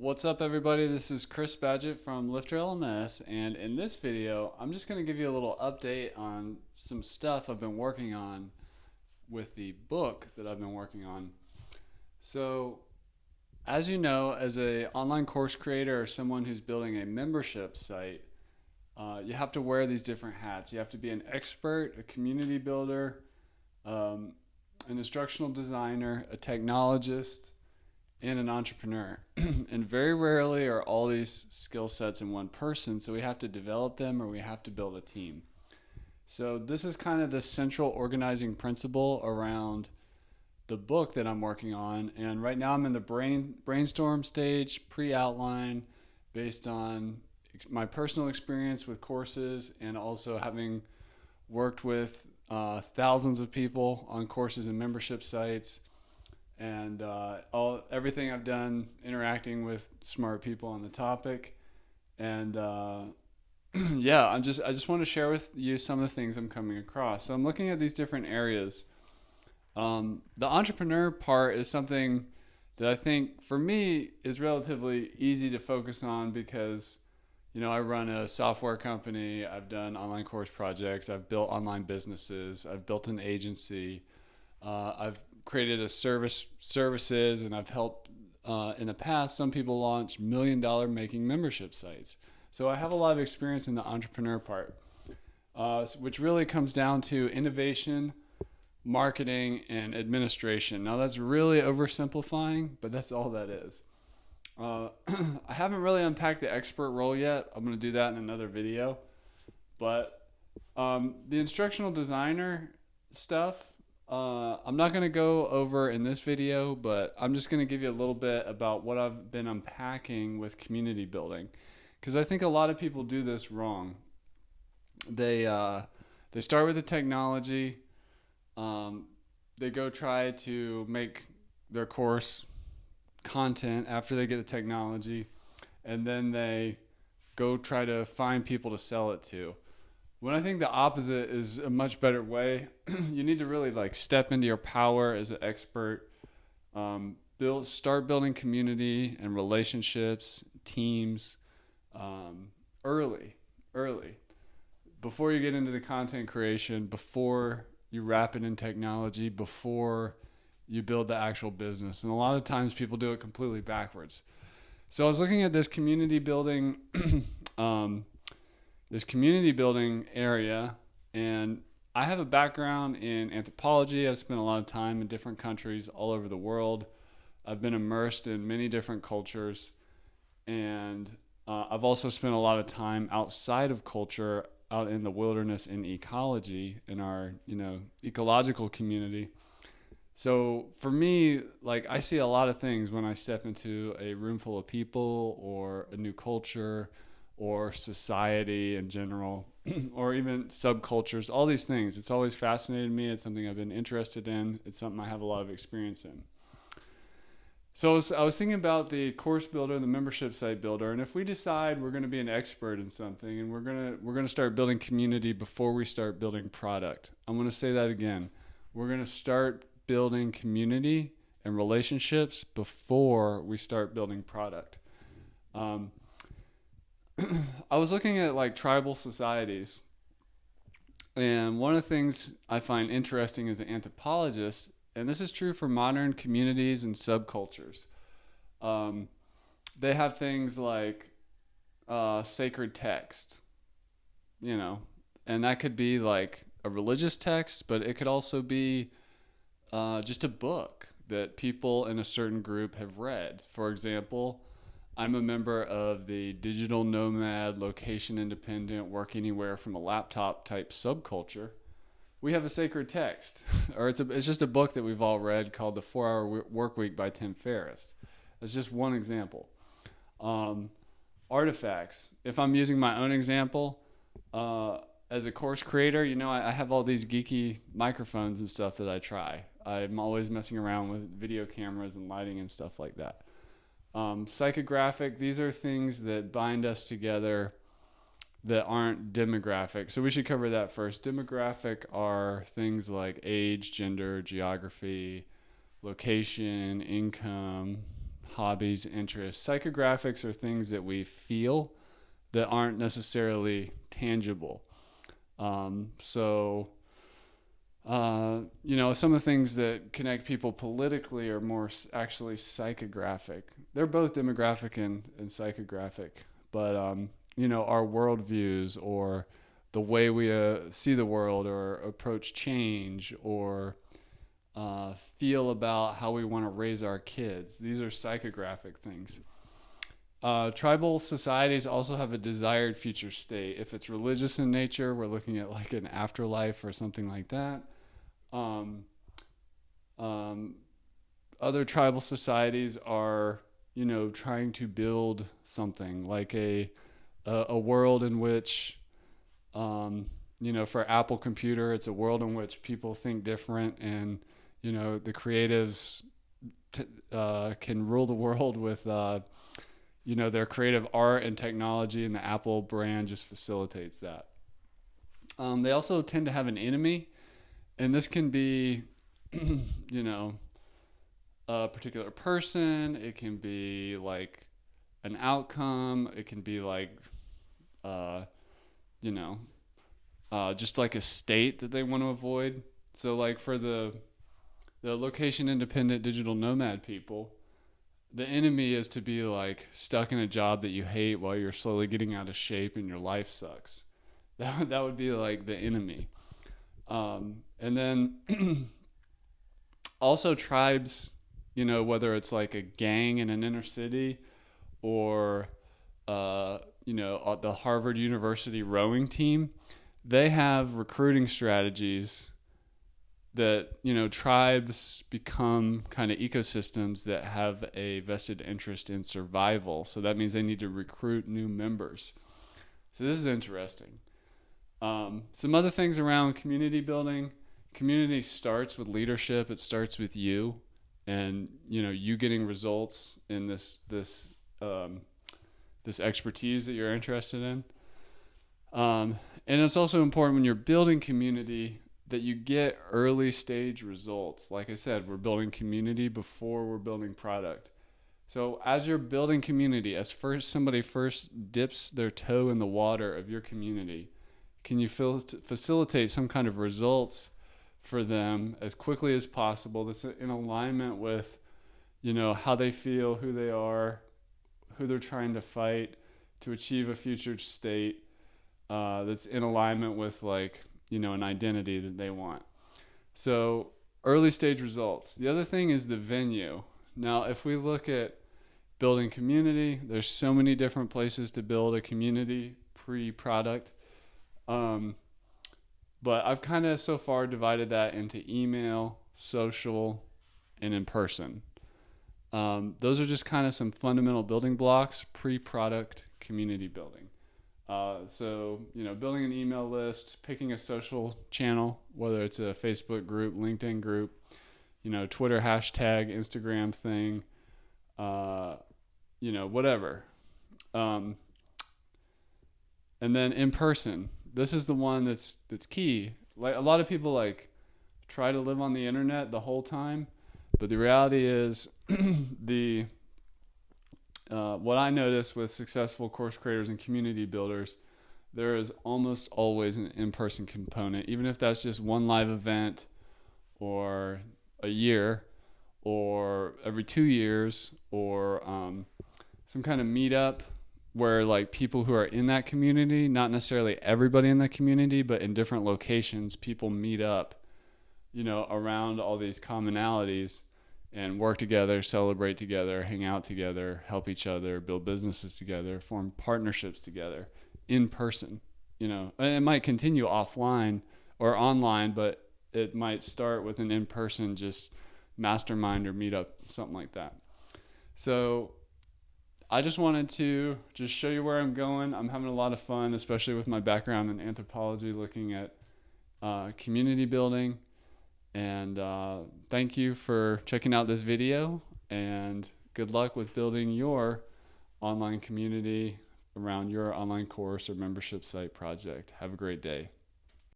What's up, everybody? This is Chris Badgett from Lifter LMS, and in this video, I'm just going to give you a little update on some stuff I've been working on with the book that I've been working on. So, as you know, as a online course creator or someone who's building a membership site, you have to wear these different hats. You have to be an expert, a community builder, um, an instructional designer, a technologist, and an entrepreneur. And very rarely are all these skill sets in one person, so we have to develop them or we have to build a team. So this is kind of the central organizing principle around the book that I'm working on. And right now I'm in the brainstorm stage, pre-outline, based on my personal experience with courses and also having worked with thousands of people on courses and membership sites, and everything I've done interacting with smart people on the topic. And yeah, I just want to share with you some of the things I'm coming across. So I'm looking at these different areas. The entrepreneur part is something that I think for me is relatively easy to focus on because I run a software company. I've done online course projects. I've built online businesses. I've built an agency. I've created a services, and I've helped in the past some people launch $1 million making membership sites. So I have a lot of experience in the entrepreneur part, which really comes down to innovation, marketing, and administration. Now that's really oversimplifying, but that's all that is. I haven't really unpacked the expert role yet. I'm going to do that in another video. But the instructional designer stuff, I'm not going to go over in this video, but I'm just going to give you a little bit about what I've been unpacking with community building, because I think a lot of people do this wrong. They start with the technology. They go try to make their course content after they get the technology, and then they go try to find people to sell it to. When I think the opposite is a much better way. You need to really step into your power as an expert. Start building community and relationships, teams, early, before you get into the content creation, before you wrap it in technology, before you build the actual business. And a lot of times people do it completely backwards. So I was looking at this community building area, and I have a background in anthropology. I've spent a lot of time in different countries all over the world. I've been immersed in many different cultures, and I've also spent a lot of time outside of culture, out in the wilderness in ecology, in our ecological community. So for me, I see a lot of things when I step into a room full of people or a new culture or society in general, or even subcultures, all these things. It's always fascinated me. It's something I've been interested in. It's something I have a lot of experience in. So I was thinking about the course builder, the membership site builder, and if we decide we're going to be an expert in something and we're going to start building community before we start building product. I'm going to say that again. We're going to start building community and relationships before we start building product. I was looking at tribal societies, and one of the things I find interesting as an anthropologist, and this is true for modern communities and subcultures, they have things like sacred text, and that could be like a religious text, but it could also be just a book that people in a certain group have read. For example, I'm a member of the digital nomad, location independent, work anywhere from a laptop type subculture. We have a sacred text, or it's just a book that we've all read called The 4-Hour Work Week by Tim Ferriss. That's just one example. Artifacts. If I'm using my own example, as a course creator, I have all these geeky microphones and stuff that I try. I'm always messing around with video cameras and lighting and stuff like that. Psychographic, these are things that bind us together that aren't demographic. So we should cover that first. Demographic are things like age, gender, geography, location, income, hobbies, interests. Psychographics are things that we feel that aren't necessarily tangible. Some of the things that connect people politically are more actually psychographic. They're both demographic and psychographic, but our worldviews or the way we see the world or approach change or feel about how we want to raise our kids. These are psychographic things. Tribal societies also have a desired future state. If it's religious in nature, we're looking at like an afterlife or something like that. Other tribal societies are, trying to build something like a world in which, for Apple Computer, it's a world in which people think different and, the creatives can rule the world with, their creative art and technology, and the Apple brand just facilitates that. They also tend to have an enemy, and this can be, a particular person. It can be like an outcome. It can be like, just like a state that they want to avoid. So like for the location independent digital nomad people, the enemy is to be like stuck in a job that you hate while you're slowly getting out of shape and your life sucks. That would be like the enemy. And then also tribes, whether it's like a gang in an inner city or, the Harvard University rowing team, they have recruiting strategies that, tribes become kind of ecosystems that have a vested interest in survival. So that means they need to recruit new members. So this is interesting. Some other things around community building. Community starts with leadership. It starts with you and, you getting results in this expertise that you're interested in. And it's also important when you're building community that you get early stage results. Like I said, we're building community before we're building product. So as you're building community, as somebody first dips their toe in the water of your community, can you facilitate some kind of results for them as quickly as possible that's in alignment with, how they feel, who they are, who they're trying to fight to achieve a future state, that's in alignment with like, an identity that they want. So early stage results. The other thing is the venue. Now, if we look at building community, there's so many different places to build a community pre-product. But I've kind of so far divided that into email, social, and in person. Those are just kind of some fundamental building blocks, pre-product community building. So, building an email list, picking a social channel, whether it's a Facebook group, LinkedIn group, Twitter hashtag, Instagram thing, whatever. And then in person, this is the one that's key. Like a lot of people like try to live on the internet the whole time, but the reality is what I notice with successful course creators and community builders, there is almost always an in-person component, even if that's just one live event or a year or every 2 years or some kind of meetup where like people who are in that community, not necessarily everybody in that community, but in different locations, people meet up, around all these commonalities and work together, celebrate together, hang out together, help each other, build businesses together, form partnerships together in person. It might continue offline or online, but it might start with an in-person just mastermind or meetup, something like that. So I just wanted to just show you where I'm going. I'm having a lot of fun, especially with my background in anthropology, looking at community building. And thank you for checking out this video, and good luck with building your online community around your online course or membership site project. Have a great day.